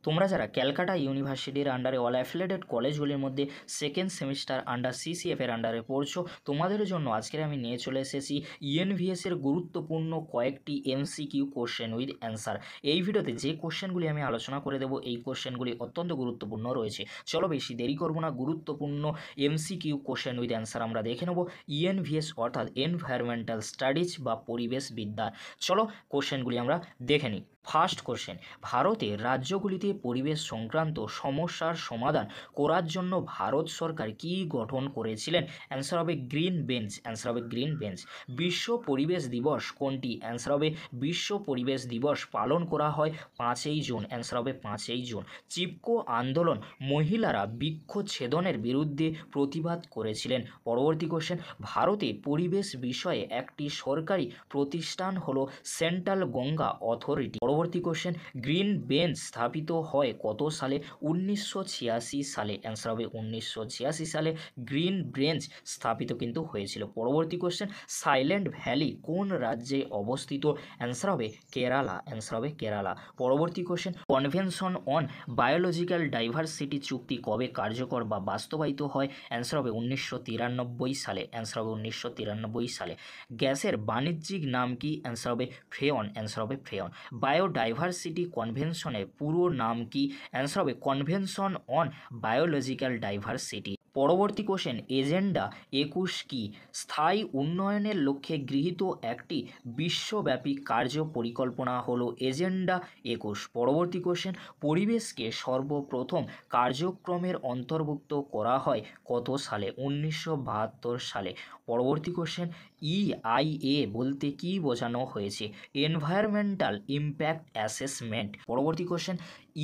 তোমরা যারা ক্যালকাটা ইউনিভার্সিটির আন্ডারে অল অ্যাফিলিয়েটেড কলেজগুলির মধ্যে সেকেন্ড সেমিস্টার আন্ডার সিসিএফ এর আন্ডারে পড়ছো, তোমাদের জন্য আজকের আমি নিয়ে চলে এসেছি ইএনভিএস এর গুরুত্বপূর্ণ কয়েকটি এমসিকিউ কোশ্চেন উইথ অ্যান্সার। এই ভিডিওতে যে কোশ্চেনগুলি আমি আলোচনা করে দেবো, এই কোশ্চেনগুলি অত্যন্ত গুরুত্বপূর্ণ রয়েছে। চলো বেশি দেরি করবো না, গুরুত্বপূর্ণ এমসিকিউ কোশ্চেন উইথ অ্যান্সার আমরা দেখে নেব ইএনভিএস অর্থাৎ এনভায়রনমেন্টাল স্টাডিজ বা পরিবেশ বিদ্যা। চলো কোশ্চেনগুলি আমরা দেখে নিই। ফার্স্ট কোশ্চেন, ভারতের রাজ্যগুলিতে পরিবেশ সংক্রান্ত সমস্যার সমাধান করার জন্য ভারত সরকার কি গঠন করেছিলেন? অ্যান্সার হবে গ্রিন বেঞ্চ। অ্যান্সার হবে গ্রিন বেঞ্চ। বিশ্ব পরিবেশ দিবস কোনটি? অ্যান্সার হবে বিশ্ব পরিবেশ দিবস পালন করা হয় 5ই জুন। অ্যান্সার হবে 5ই জুন। চিপকো আন্দোলন মহিলারা বৃক্ষচ্ছেদনের বিরুদ্ধে প্রতিবাদ করেছিলেন। পরবর্তী কোশ্চেন, ভারতে পরিবেশ বিষয়ে একটি সরকারি প্রতিষ্ঠান হলো সেন্ট্রাল গঙ্গা অথরিটি। পরবর্তী কোশ্চেন, গ্রিন বেঞ্চ স্থাপিত হয় কত সালে? 1986 সালে। অ্যান্সার হবে 1986 সালে গ্রিন বেঞ্চ স্থাপিত কিন্তু হয়েছিল। পরবর্তী কোশ্চেন, সাইলেন্ট ভ্যালি কোন রাজ্যে অবস্থিত? অ্যান্সার হবে কেরালা। অ্যান্সার হবে কেরালা। পরবর্তী question, convention on biological diversity চুক্তি কবে কার্যকর বা বাস্তবায়িত হয়? অ্যান্সার হবে 1993 সালে। অ্যান্সার হবে 1993 সালে। গ্যাসের বাণিজ্যিক নাম কি? অ্যান্সার হবে ফ্রেয়ন। অ্যান্সার হবে ফ্রেয়ন। বায়োডাইভার্সিটি কনভেনশনের পুরো নাম কি? অ্যান্সার হবে কনভেনশন অন বায়োলজিক্যাল ডাইভার্সিটি। পরবর্তী কোশ্চেন, এজেন্ডা 21 কি? স্থায়ী উন্নয়নের লক্ষ্যে গৃহীত একটি বিশ্বব্যাপী কার্য পরিকল্পনা হলো এজেন্ডা 21। পরবর্তী কোশ্চেন, পরিবেশকে সর্বপ্রথম কার্যক্রমের অন্তর্ভুক্ত করা হয় কত সালে? 1972 সালে। পরবর্তী কোশ্চেন, ইআইএ বলতে কি বোঝানো হয়েছে? Environmental impact assessment. পরবর্তী কোশ্চেন,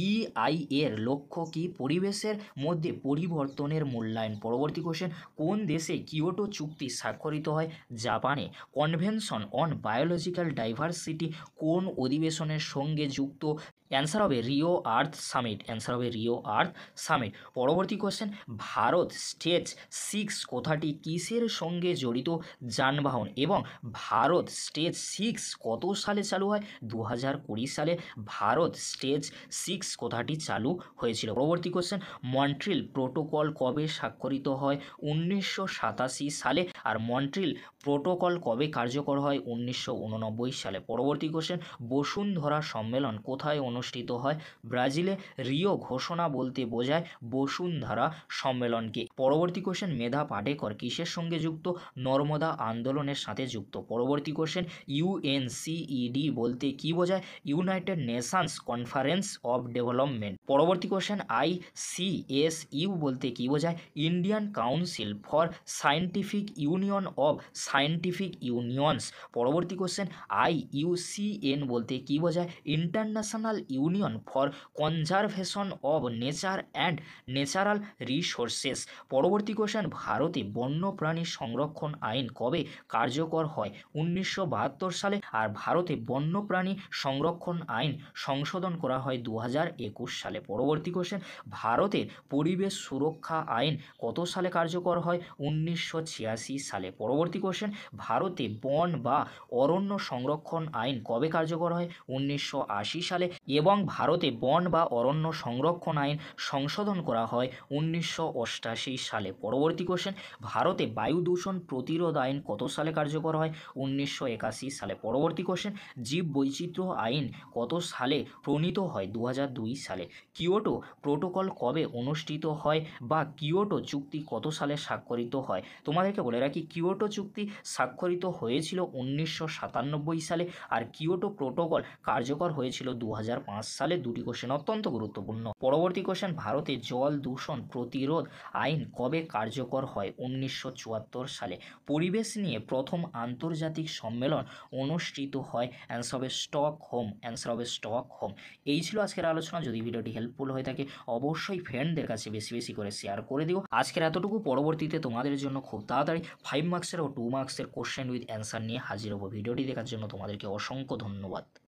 ইআইএ এর লক্ষ্য কি? পরিবেশের মধ্যে পরিবর্তনের মূল্যায়ন। পরবর্তী কোশ্চেন, কোন দেশে কিয়োটো চুক্তি স্বাক্ষরিত হয়? জাপানে। কনভেনশন অন বায়োলজিক্যাল ডাইভার্সিটি কোন অধিবেশনের সঙ্গে যুক্ত? অ্যান্সার হবে রিও আর্থ সামিট। অ্যান্সার হবে রিও আর্থ সামিট। পরবর্তী কোশ্চেন, ভারত স্টেজ 6 কথাটি কিসের সঙ্গে জড়িত? যানবাহন। এবং ভারত স্টেজ 6 কত সালে চালু হয়? 2020 সালে ভারত স্টেজ 6 কথাটি চালু হয়েছিল। পরবর্তী কোশ্চেন, মন্ট্রিল প্রোটোকল কবে স্বাক্ষরিত হয়? 1987 সালে। আর মন্ট্রিল প্রোটোকল কবে কার্যকর হয়? 1989 সালে। পরবর্তী কোশ্চেন, বসুন্ধরা সম্মেলন কোথায় অনুষ্ঠিত হয়? ব্রাজিলে। রিও ঘোষণা বলতে বোঝায় বসুন্ধরা সম্মেলনকে। পরবর্তী কোশ্চেন, মেধা পাটেকর কিসের সঙ্গে যুক্ত? নর্মদা আন্দোলনের সাথে যুক্ত। পরবর্তী কোশ্চেন, ইউএনসিইডি বলতে কি বোঝায়? United Nations conference of development. পরবর্তী কোশ্চেন, আইসিএসইউ বলতে কি বোঝায়? Indian council for scientific union of scientific unions. পরবর্তী কোশ্চেন, আইইউসিএন বলতে কি বোঝায়? International union for conservation of nature and natural resources. পরবর্তী কোশ্চেন, ভারতে বন্যপ্রাণী সংরক্ষণ আইন কবে কার্যকর হয়? 1972 সালে। আর ভারতে বন্যপ্রাণী সংরক্ষণ আইন সংশোধন করা হয় 2021 সালে। পরবর্তী কোশ্চেন, ভারতের পরিবেশ সুরক্ষা আইন কত সালে কার্যকর হয়? 1986 সালে। পরবর্তী কোশ্চেন, ভারতে বন বা অরণ্য সংরক্ষণ আইন কবে কার্যকর হয়? 1980 সালে। এবং ভারতে বন বা অরণ্য সংরক্ষণ আইন সংশোধন করা হয় 1988 সালে। পরবর্তী কোশ্চেন, ভারতে বায়ু দূষণ প্রতিরোধ আইন কত সালে কার্যকর হয়? 1981 সালে। পরবর্তী কোশ্চেন, জীব বৈচিত্র্য আইন কত সালে প্রণীত হয়? 2002 সালে। কিয়োটো প্রোটোকল কবে অনুষ্ঠিত হয় বা কিয়োটো চুক্তি কত সালে স্বাক্ষরিত হয়? তোমাদেরকে বলে রাখি, কিয়োটো চুক্তি স্বাক্ষরিত হয়েছিল 1997 সালে। আর কিয়োটো প্রোটোকল কার্যকর হয়েছিল 2005 সালে। দুটি কোশ্চেন অত্যন্ত গুরুত্বপূর্ণ। পরবর্তী কোশ্চেন, ভারতে জল দূষণ প্রতিরোধ আইন কবে কার্যকর হয়? 1974 সালে। পরিবেশ নিয়ে প্রথম আন্তর্জাতিক সম্মেলন অনুষ্ঠিত হয়? অ্যান্সার হবে স্টকহোম। অ্যান্সার হবে স্টকহোম। এই ছিল আজকের আলোচনা। যদি ভিডিওটি হেল্পফুল হয়ে থাকে অবশ্যই ফ্রেন্ডদের কাছে বেশি বেশি করে শেয়ার করে দিও। আজকের এতটুকু। পরবর্তীতে তোমাদের জন্য খুব তাড়াতাড়ি 5 মার্কসের ও 2 মার্কসের কোশ্চেন উইথ অ্যান্সার নিয়ে হাজির হবো। ভিডিওটি দেখার জন্য তোমাদেরকে অসংখ্য ধন্যবাদ।